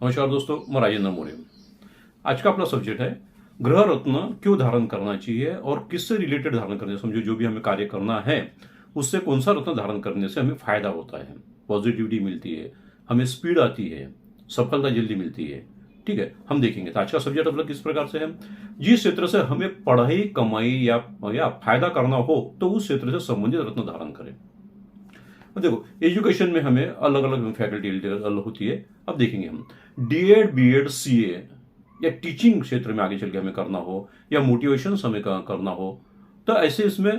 नमस्कार दोस्तों, मैं राजेंद्र मौर्य। आज का अपना सब्जेक्ट है ग्रह रत्न क्यों धारण करना चाहिए और किससे रिलेटेड धारण करने, समझो जो भी हमें कार्य करना है उससे कौन सा रत्न धारण करने से हमें फायदा होता है, पॉजिटिविटी मिलती है, हमें स्पीड आती है, सफलता जल्दी मिलती है। ठीक है, हम देखेंगे। तो आज का सब्जेक्ट अपना किस प्रकार से है, जिस क्षेत्र से हमें पढ़ाई कमाई या फायदा करना हो तो उस क्षेत्र से संबंधित रत्न धारण करें। देखो, एजुकेशन में हमें अलग अलग फैकल्टी अलग होती है। अब देखेंगे हम डीएड बीएड सीए या टीचिंग क्षेत्र में आगे चल के हमें करना हो या मोटिवेशन हमें करना हो तो ऐसे इसमें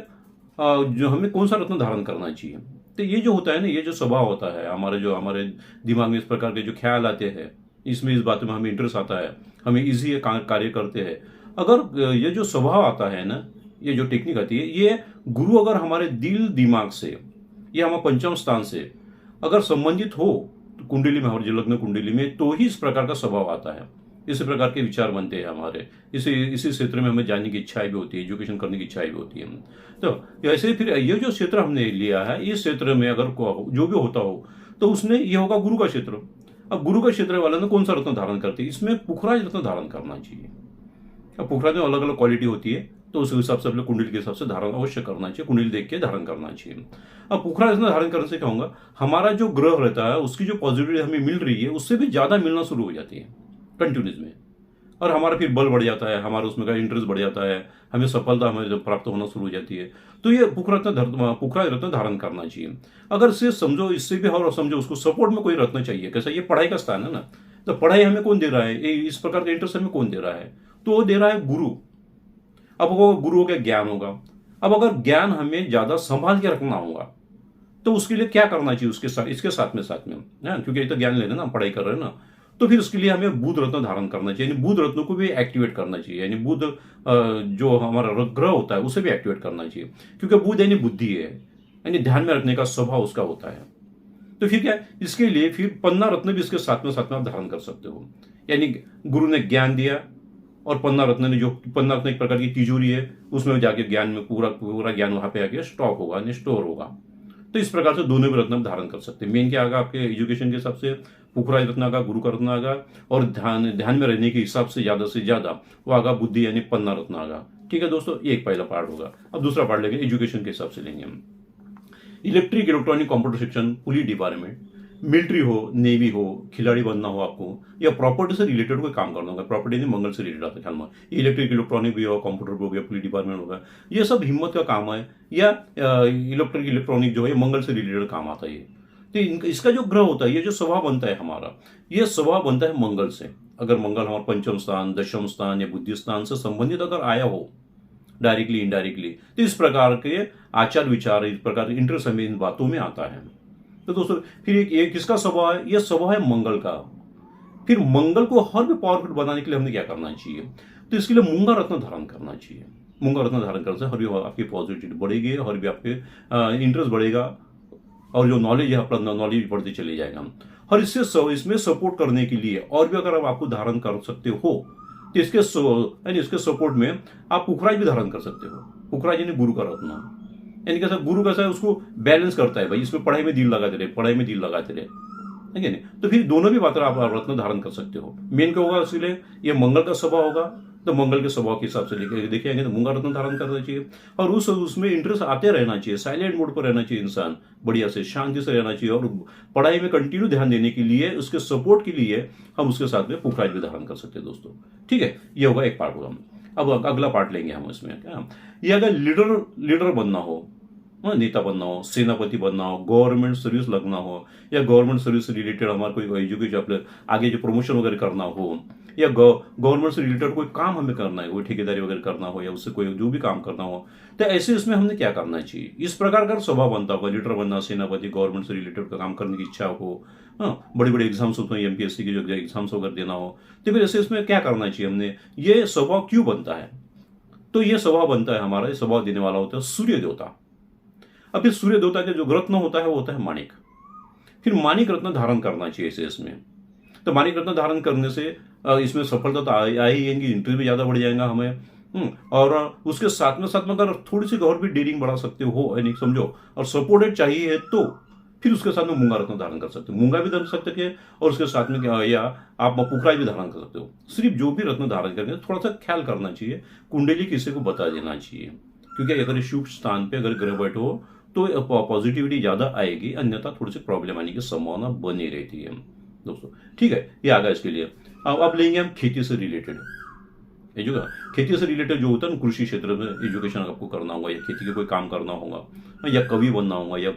जो हमें कौन सा रत्न धारण करना चाहिए। तो ये जो होता है ना, ये जो स्वभाव होता है हमारे दिमाग में इस प्रकार के जो ख्याल आते हैं, इसमें इस बात में हमें इंटरेस्ट आता है, हमें इजी कार्य करते हैं। अगर ये जो स्वभाव आता है ना, ये जो टेक्निक आती है, ये गुरु अगर हमारे दिल दिमाग से या हमारे पंचम स्थान से अगर संबंधित हो तो कुंडली में, हमारे लग्न कुंडली में, तो ही इस प्रकार का स्वभाव आता है, इसी प्रकार के विचार बनते हैं हमारे। इसी क्षेत्र में हमें जानने की इच्छाएं भी होती है, एजुकेशन करने की इच्छाएं भी होती है। तो ऐसे फिर ये जो क्षेत्र हमने लिया है, इस क्षेत्र में अगर जो भी होता हो तो उसने ये होगा गुरु का क्षेत्र। अब गुरु का क्षेत्र वाले ने कौन सा रत्न धारण करते हैं, इसमें पुखराज रत्न धारण करना चाहिए। अब पुखराज में अलग अलग क्वालिटी होती है, तो उस हिसाब से अपने कुंडली के हिसाब से धारण अवश्य करना चाहिए, कुंडली देख के धारण करना चाहिए। अब पुखराज धारण करने से क्या होगा, हमारा जो ग्रह रहता है उसकी जो पॉजिटिविटी हमें मिल रही है उससे भी ज्यादा मिलना शुरू हो जाती है कंटिन्यूस में, और हमारा फिर बल बढ़ जाता है, हमारा उसमें का इंटरेस्ट बढ़ जाता है, हमें सफलता हमें जब प्राप्त होना शुरू हो जाती है। तो ये पुखराज रत्न धारण करना चाहिए। अगर से समझो इससे भी और समझो उसको सपोर्ट में कोई रत्न चाहिए, कैसा, ये पढ़ाई का स्थान है ना, तो पढ़ाई हमें कौन दे रहा है, इस प्रकार का इंटरेस्ट हमें कौन दे रहा है, तो वो दे रहा है गुरु। अब वो गुरु हो गया, ज्ञान होगा। अब अगर ज्ञान हमें ज्यादा संभाल के रखना होगा तो उसके लिए क्या करना चाहिए, उसके साथ इसके साथ में है, क्योंकि ये तो ज्ञान लेना ना, पढ़ाई कर रहे हैं ना, तो फिर उसके लिए हमें बुध रत्न धारण करना चाहिए, यानी बुध रत्न को भी एक्टिवेट करना चाहिए, यानी बुध जो हमारा ग्रह होता है उसे भी एक्टिवेट करना चाहिए, क्योंकि बुध यानी बुद्धि है, यानी ध्यान में रखने का स्वभाव उसका होता है। तो फिर क्या, इसके लिए फिर पन्ना रत्न भी इसके साथ में आप धारण कर सकते हो। यानी गुरु ने ज्ञान दिया और पन्ना रत्न ने, जो पन्ना रत्न एक प्रकार की तिजोरी है, उसमें जाके ज्ञान में पूरा पूरा ज्ञान वहां पे आके स्टॉक होगा, यानी स्टोर होगा। तो इस प्रकार से दोनों भी रत्न धारण कर सकते हैं। मेन क्या आगा आपके एजुकेशन के हिसाब से पुखराज रत्न आगा, गुरु का रत्न आगा, और ध्यान में रहने के हिसाब से ज्यादा वो आगा बुद्धि यानी पन्ना रत्न आगा। ठीक है दोस्तों, ये एक पहला पार्ट होगा। अब दूसरा पार्ट लेंगे, एजुकेशन के हिसाब से लेंगे हम electric electronic computer section, police department, military हो, नेवी हो, खिलाड़ी बनना हो आपको, या प्रॉपर्टी से रिलेटेड कोई काम करना होगा, प्रॉपर्टी नहीं मंगल से रिलेटेड आता है ख्याल में, इलेक्ट्रिक इलेक्ट्रॉनिक भी हो, कंप्यूटर भी हो गया, पुलिस डिपार्टमेंट होगा, ये सब हिम्मत का काम है। या इलेक्ट्रिक इलेक्ट्रॉनिक जो है मंगल से रिलेटेड काम आता है। तो इसका जो ग्रह होता है, ये जो स्वभाव बनता है हमारा, ये स्वभाव बनता है मंगल से। अगर मंगल हमारा पंचम स्थान, दशम स्थान या बुद्धि स्थान से संबंधित अगर आया हो डायरेक्टली इनडायरेक्टली, तो इस प्रकार के आचार विचार, इस प्रकार के इंटरेस्ट हमें इन बातों में आता है। तो दोस्तों फिर एक किसका स्वभाव है, यह स्वभाव है मंगल का। फिर मंगल को और भी पावरफुल बनाने के लिए हमने क्या करना चाहिए, तो इसके लिए मूंगा रत्न धारण करना चाहिए। मूंगा रत्न धारण करने से हर भी आपकी पॉजिटिविटी बढ़ेगी, और भी आपके इंटरेस्ट बढ़ेगा, और जो नॉलेज है अपना नॉलेज बढ़ते चले जाएगा। और इसमें सपोर्ट करने के लिए और भी अगर आपको धारण कर सकते हो तो इसके सपोर्ट में आप पुखराज भी धारण कर सकते हो। पुखराज यानी गुरु का रत्न, यानी कैसा, गुरु कैसा है, उसको बैलेंस करता है भाई, इसमें पढ़ाई में दिल लगाते रहे, ठीक है नहीं, तो फिर दोनों भी बात आप रत्न धारण कर सकते हो। मेन क्या होगा, इसलिए ये मंगल का स्वभाव होगा, तो मंगल के स्वभाव के हिसाब से लेके देखेंगे तो मूंगा रत्न धारण करना चाहिए। और उसमें इंटरेस्ट आते रहना चाहिए, साइलेंट मोड पर रहना चाहिए इंसान, बढ़िया से शांति से रहना चाहिए, और पढ़ाई में कंटिन्यू ध्यान देने के लिए, उसके सपोर्ट के लिए हम उसके साथ में पुखराज भी धारण कर सकते हैं दोस्तों। ठीक है, ये होगा एक पार्ट होगा। अब अगला पार्ट लेंगे हम इसमें क्या, ये अगर लीडर बनना हो, नेता बनना हो, सेनापति बनना हो, गवर्नमेंट सर्विस लगना हो, या गवर्नमेंट सर्विस से रिलेटेड हमारा कोई एजुकेशन अपने आगे जो प्रमोशन वगैरह करना हो, या गवर्नमेंट से रिलेटेड कोई काम हमें करना है, कोई ठेकेदारी वगैरह करना हो, या उससे कोई जो भी काम करना हो, तो ऐसे इसमें हमने क्या करना चाहिए, इस प्रकार का स्वभाव बनता होगा। लीडर बनना, सेनापति, गवर्नमेंट से रिलेटेड का काम करने की इच्छा हो, बड़ी बड़ी एग्जाम्स होते हैं, एमपीएससी की जो एग्जाम्स वगैरह देना हो, तो फिर ऐसे इसमें क्या करना चाहिए हमने, ये स्वभाव क्यों बनता है, तो ये स्वभाव बनता है हमारा, ये स्वभाव देने वाला होता है सूर्य देवता। अब इस सूर्य देवता का जो रत्न होता है वो होता है माणिक। फिर माणिक रत्न धारण करना चाहिए इसे इसमें। तो माणिक रत्न धारण करने से इसमें सफलता तो आ ही जाएगी, इंटरेस्ट भी ज्यादा बढ़ जाएगा हमें। और उसके साथ में अगर थोड़ी सी और भी डेयरिंग बढ़ा सकते हो, यानी समझो, और सपोर्टेड चाहिए तो फिर उसके साथ में मूंगा रत्न धारण कर सकते हो, मूंगा भी धारण कर सकते हैं, और उसके साथ में या आप पुखराज भी धारण कर सकते हो। सिर्फ जो भी रत्न धारण करेंगे थोड़ा सा ख्याल करना चाहिए, कुंडली किसी को बता देना चाहिए, क्योंकि अगर शुभ स्थान पे अगर ग्रह बैठे हो तो पॉजिटिविटी ज्यादा आएगी, अन्यथा थोड़ी सी प्रॉब्लम आने की संभावना बनी रहती है दोस्तों। ठीक है, ये आगा इसके लिए। अब लेंगे हम खेती से रिलेटेड। खेती से रिलेटेड जो होता है ना, कृषि क्षेत्र में एजुकेशन आपको करना होगा, या खेती के कोई काम करना होगा, या कवि बनना होगा, या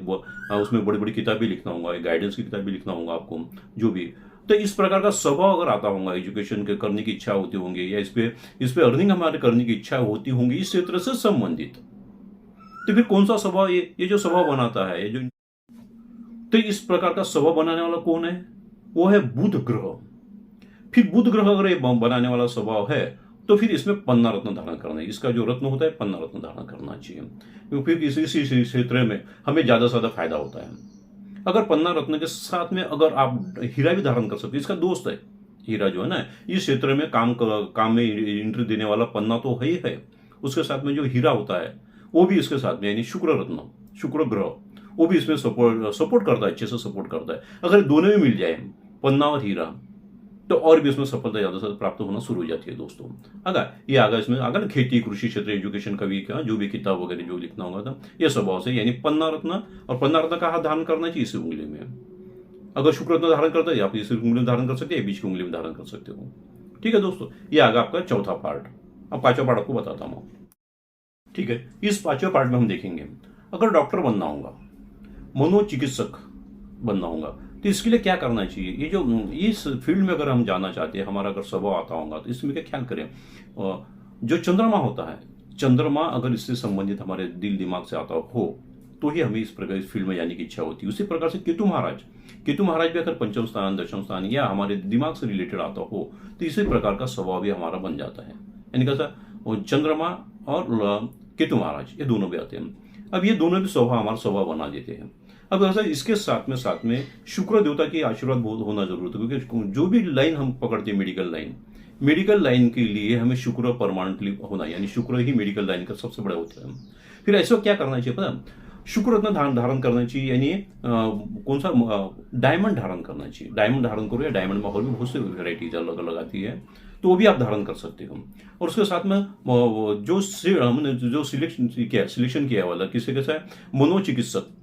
उसमें बड़ी बड़ी किताबें लिखना होगा, या गाइडेंस की किताबें लिखना होगा आपको, जो भी। तो इस प्रकार का स्वभाव अगर आता होगा, एजुकेशन के करने की इच्छा होती होंगी, या इस पे अर्निंग हमारे करने की इच्छा होती होंगी इस क्षेत्र से संबंधित, तो फिर कौन सा स्वभाव, ये जो स्वभाव बनाता है, ये जो, तो इस प्रकार का स्वभाव बनाने वाला कौन है? वो है बुध ग्रह। फिर बुध ग्रह अगर ये बनाने वाला स्वभाव है, तो फिर इसमें पन्ना रत्न धारण करना है। इसका जो रत्न होता है पन्ना रत्न धारण करना चाहिए, क्योंकि फिर किसी क्षेत्र में हमें ज्यादा से ज्यादा फायदा होता है। अगर पन्ना रत्न के साथ में अगर आप हीरा भी धारण कर सकते हैं, इसका दोस्त है हीरा जो है ना, इस क्षेत्र में काम में एंट्री देने वाला पन्ना तो है ही है, उसके साथ में जो हीरा होता है वो भी इसके साथ में, यानी शुक्र रत्न, शुक्र ग्रह, वो भी इसमें सपोर्ट करता है, अच्छे से सपोर्ट करता है। अगर दोनों में मिल जाए, पन्ना और हीरा, तो और भी उसमें सफलता ज्यादा से प्राप्त होना शुरू हो जाती है दोस्तों। अगर इसमें अगर खेती, कृषि क्षेत्र, एजुकेशन का भी जो भी किताब वगैरह जो लिखना होगा था, ये स्वभाव से, यानी पन्ना रत्न, और पन्ना रत्न का हाथ धारण करना चाहिए इस उंगली में। अगर शुक्र रत्न धारण करता है, आप इस उंगली में धारण कर सकते हैं, बीच की उंगली में धारण कर सकते हो। ठीक है दोस्तों, ये आगे आपका चौथा पार्ट। अब पांचवा पार्ट आपको बताता हूं। ठीक है, इस पांचवें पार्ट में हम देखेंगे, अगर डॉक्टर बनना होगा, मनोचिकित्सक बनना होगा, तो इसके लिए क्या करना चाहिए। ये जो इस फील्ड में अगर हम जाना चाहते हैं, हमारा अगर स्वभाव आता होगा, तो इसमें क्या ख्याल करें। जो चंद्रमा होता है, चंद्रमा अगर इससे संबंधित हमारे दिल दिमाग से आता हो, तो ही हमें इस प्रकार इस फील्ड में जाने की इच्छा होती है। उसी प्रकार से केतु महाराज भी अगर पंचम स्थान, दशम स्थान या हमारे दिमाग से रिलेटेड आता हो, तो इसी प्रकार का स्वभाव भी हमारा बन जाता है। यानी कैसा, चंद्रमा और केतु महाराज ये दोनों भी आते हैं। अब ये दोनों भी स्वभाव हमारा स्वभाव बना देते हैं। अब ऐसा इसके साथ में शुक्र देवता की आशीर्वाद बहुत होना जरूरत है, क्योंकि जो भी लाइन हम पकड़ते हैं, मेडिकल लाइन के लिए हमें शुक्र परमानेंटली होना, यानी शुक्र ही मेडिकल लाइन का सबसे बड़ा होता है। फिर ऐसा क्या करना चाहिए पता, शुक्र रत्न धारण करना चाहिए, यानी कौन सा, डायमंड धारण करना चाहिए। डायमंड धारण करो, या डायमंड में और भी बहुत सी वेराइटीज अलग अलग आती है, तो वो भी आप धारण कर सकते हो। और उसके साथ में जो सिलेक्शन किया वाला किसी के साथ मनोचिकित्सक,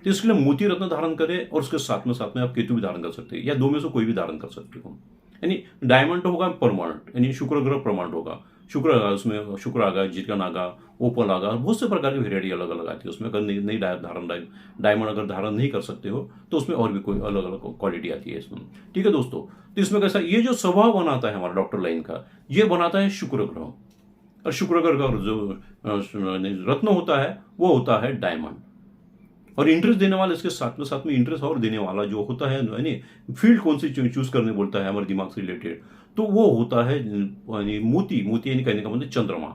तो इसके लिए मोती रत्न धारण करें, और उसके साथ में आप केतु भी धारण कर सकते हैं, या दो में से कोई भी धारण कर सकते हो। यानी डायमंड होगा परमानेंट, यानी शुक्र ग्रह परमानेंट होगा, शुक्र उसमें शुक्र आगा, जिटकन आगा, ओपल आगा, बहुत से प्रकार की वेरायटी अलग अलग आती है उसमें। अगर नहीं डायमंड अगर धारण नहीं कर सकते हो, तो उसमें और भी कोई अलग अलग क्वालिटी आती है इसमें। ठीक है दोस्तों, तो इसमें कैसा, ये जो स्वभाव बनाता है हमारा डॉक्टर लाइन का, ये बनाता है शुक्र ग्रह। और शुक्र ग्रह का जो रत्न होता है वो होता है डायमंड। और इंटरेस्ट देने वाला, इसके साथ में इंटरेस्ट और देने वाला जो होता है, यानी फील्ड कौन सी चूज करने बोलता है हमारे दिमाग से रिलेटेड, तो वो होता है मोती यानी कहने का मतलब चंद्रमा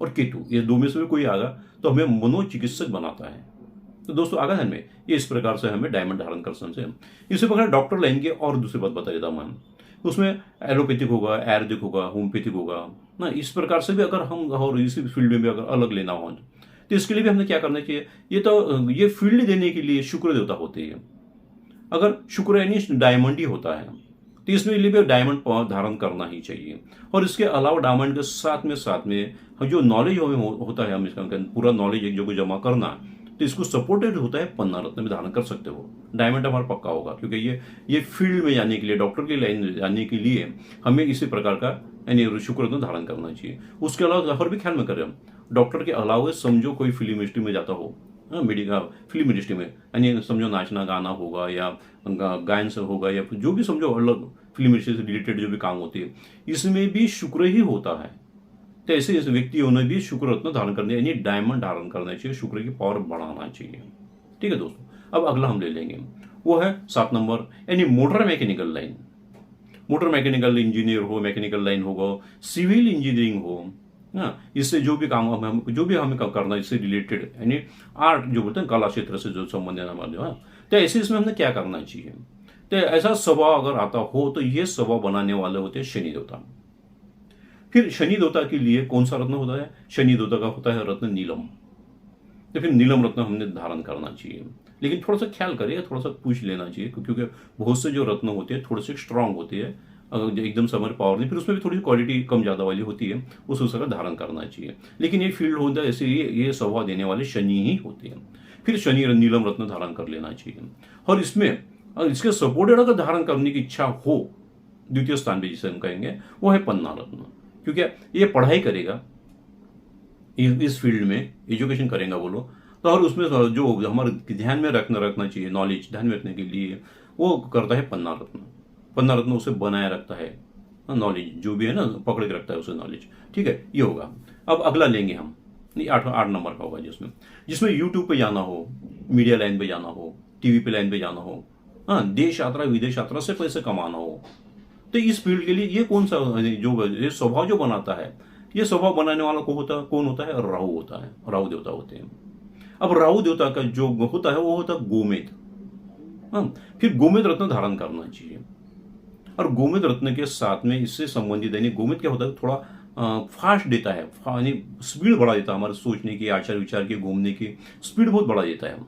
और केतु, ये दो में से कोई आगा तो हमें मनोचिकित्सक बनाता है। तो दोस्तों आगा ध्यान में, ये इस प्रकार से हमें डायमंड धारण कर सकते हैं। इसी प्रकार डॉक्टर लाइन के और दूसरी बात बता देता हूँ, उसमें एलोपैथिक होगा, आयुर्वेदिक होगा, होम्योपैथिक होगा ना, इस प्रकार से भी अगर हम और इसी फील्ड में भी अगर अलग लेना हो, तो इसके लिए भी हमें क्या करना चाहिए। ये फील्ड देने के लिए शुक्र देवता होते हैं। अगर शुक्र यानी डायमंड ही होता है, तो इसमें लिए भी डायमंड धारण करना ही चाहिए। और इसके अलावा डायमंड के साथ में जो नॉलेज होता है, हम इसका पूरा नॉलेज एक जगह जमा करना, तो इसको सपोर्टेड होता है पन्ना रत्न में धारण कर सकते हो। डायमंड हमारा पक्का होगा, क्योंकि ये फील्ड में जाने के लिए, डॉक्टर की लाइन जाने के लिए हमें इसी प्रकार का यानी शुक्र रत्न धारण करना चाहिए। उसके अलावा और भी ख्याल में करें, डॉक्टर के अलावा समझो कोई फिल्म इंडस्ट्री में जाता हो, मेडिकल फिल्म इंडस्ट्री में, यानी समझो नाचना गाना होगा, या गायन से होगा, या जो भी समझो अलग फिल्म इंडस्ट्री से रिलेटेड जो भी काम होती है, इसमें भी शुक्र ही होता है। तो ऐसे इस व्यक्तियों ने भी शुक्र रत्न धारण करने, यानी डायमंड धारण करना चाहिए, शुक्र की पावर बढ़ाना चाहिए। ठीक है दोस्तों, अब अगला हम ले लेंगे, वो है 7 नंबर, यानी motor mechanical line. Motor mechanical engineer हो, मैकेनिकल लाइन होगा, सिविल इंजीनियरिंग हो, इससे जो भी काम हमें करना, इससे रिलेटेड, यानी आर्ट जो बोलते हैं, कला क्षेत्र से जो संबंधित हमारे, तो ऐसे इसमें हमने क्या करना चाहिए। तो ऐसा स्वभाव अगर आता हो, तो ये स्वभाव बनाने वाले होते हैं शनि देवता। फिर शनि देवता के लिए कौन सा रत्न होता है, शनि देवता का होता है रत्न नीलम। तो फिर नीलम रत्न हमने धारण करना चाहिए। लेकिन थोड़ा सा ख्याल करिए, थोड़ा सा पूछ लेना चाहिए, क्योंकि बहुत से जो रत्न होते हैं थोड़े से स्ट्रांग होते हैं, एकदम से हमारे पावर नहीं, फिर उसमें भी थोड़ी क्वालिटी कम ज़्यादा वाली होती है, उस उसका धारण करना चाहिए। लेकिन ये फील्ड होता है ऐसे, ये स्वभाव देने वाले शनि ही होते हैं। फिर शनि नीलम रत्न धारण कर लेना चाहिए। और इसमें इसके सपोर्टेड अगर धारण करने की इच्छा हो, द्वितीय स्थान पे जिसे हम कहेंगे वो है पन्ना रत्न, क्योंकि ये पढ़ाई करेगा इस फील्ड में, एजुकेशन करेगा वो लोग, तो और उसमें जो हमारे ध्यान में रखना चाहिए, नॉलेज ध्यान में रखने के लिए वो करता है पन्ना रत्न। पन्ना रत्न उसे बनाए रखता है, नॉलेज जो भी है ना, पकड़ के रखता है उसे नॉलेज। ठीक है, ये होगा। अब अगला लेंगे हम, नहीं 8 नंबर का होगा, जिसमें यूट्यूब पे जाना हो, मीडिया लाइन पे जाना हो, टीवी पे लाइन पे जाना हो, हाँ, देश यात्रा विदेश यात्रा से पैसे कमाना हो, तो इस फील्ड के लिए ये कौन सा जो ये स्वभाव जो बनाता है, ये स्वभाव बनाने वाला कौन होता है? राहु होता है, राहु देवता होते हैं। अब राहु देवता का जो होता है वो होता है गोमेद। हाँ, फिर गोमेद रत्न धारण करना चाहिए। और गोमेद रत्न के साथ में इससे संबंधित यानी गोमेद क्या होता है, थोड़ा फास्ट देता है, यानी स्पीड बढ़ा देता है हमारे सोचने की, आचार विचार की, घूमने की स्पीड बहुत बढ़ा देता है।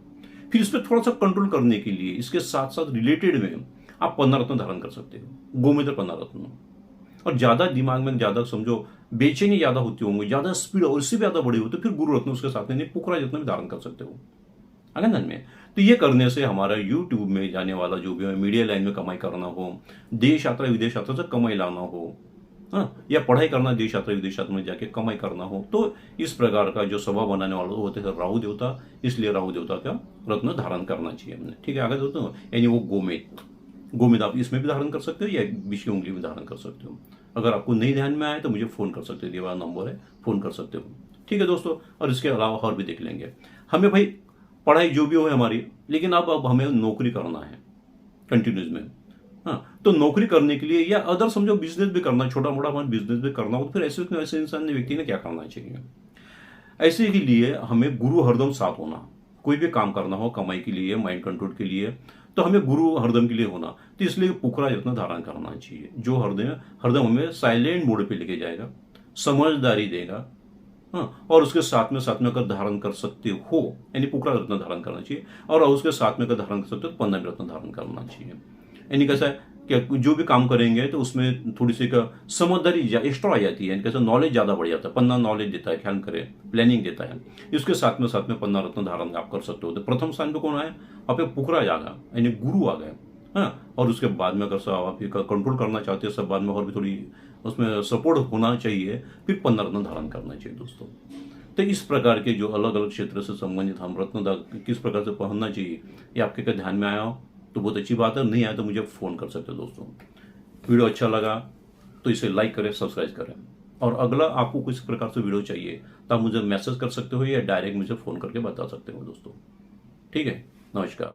फिर इस पर थोड़ा सा कंट्रोल करने के लिए इसके साथ साथ रिलेटेड में आप पन्ना रत्न धारण कर सकते हो, गोमेद पन्ना रत्न। और ज्यादा दिमाग में ज्यादा समझो बेचैनी ज्यादा होती होंगी, ज्यादा स्पीड और इससे भी ज्यादा बड़ी हो, तो फिर गुरु रत्न उसके साथ में पुकरा रत्न भी धारण कर सकते हो आनंदन में। तो ये करने से हमारा यूट्यूब में जाने वाला जो भी है, मीडिया लाइन में कमाई करना हो, देश यात्रा विदेश यात्रा से कमाई लाना हो, हाँ, या पढ़ाई करना देश यात्रा विदेश यात्रा में जाके कमाई करना हो, तो इस प्रकार का जो स्वभाव बनाने वाला होते हैं राहु देवता, इसलिए राहु देवता का रत्न धारण करना चाहिए हमने। ठीक है, आगे दोस्तों, यानी वो गोमेद आप इसमें भी धारण कर सकते हो या बीच की उंगली में धारण कर सकते हो। अगर आपको नहीं ध्यान में आए तो मुझे फोन कर सकते हो, ये वाला नंबर है, फोन कर सकते हो। ठीक है दोस्तों, और इसके अलावा और भी देख लेंगे। हमें भाई पढ़ाई जो भी हो हमारी, लेकिन अब हमें नौकरी करना है कंटिन्यूस में। हाँ, तो नौकरी करने के लिए या अदर समझो बिजनेस भी करना, छोटा मोटा हमारा बिजनेस भी करना हो, तो फिर ऐसे इंसान व्यक्ति ने क्या करना चाहिए? ऐसे के लिए हमें गुरु हरदम साथ होना। कोई भी काम करना हो कमाई के लिए, माइंड कंट्रोल के लिए, तो हमें गुरु हरदम के लिए होना। तो इसलिए पुकरा रत्न धारण करना चाहिए, जो हरदम हमें साइलेंट मोड पे लेके जाएगा, समझदारी देगा। हाँ, और उसके साथ में अगर धारण कर सकते हो, यानी पुकरा रत्न धारण करना चाहिए, और उसके साथ में अगर धारण कर सकते हो तो पन्ना रत्न धारण करना चाहिए। यानी कैसा है कि जो भी काम करेंगे तो उसमें थोड़ी सी समझदारी एक्स्ट्रा आ जाती है, यानी कैसा नॉलेज ज्यादा बढ़ जाता है। पन्ना नॉलेज देता है, ख्याल करें, प्लानिंग देता है। इसके साथ में पन्ना रत्न धारण आप कर सकते हो। तो प्रथम स्थान पे कौन आए? आप पुकरा जागा, यानी गुरु आ गए। हाँ, और उसके बाद में अगर आप कंट्रोल करना चाहते हो सब, बाद में और भी थोड़ी उसमें सपोर्ट होना चाहिए, फिर पन्ना रत्न धारण करना चाहिए दोस्तों। तो इस प्रकार के जो अलग अलग क्षेत्र से संबंधित हम रत्न किस प्रकार से पहनना चाहिए, ये आपके क्या ध्यान में आया हो तो बहुत अच्छी बात है, नहीं आया तो मुझे फोन कर सकते हो दोस्तों। वीडियो अच्छा लगा तो इसे लाइक करें, सब्सक्राइब करें, और अगला आपको किस प्रकार से वीडियो चाहिए तो आप मुझे मैसेज कर सकते हो या डायरेक्ट मुझे फोन करके बता सकते हो दोस्तों। ठीक है, नमस्कार।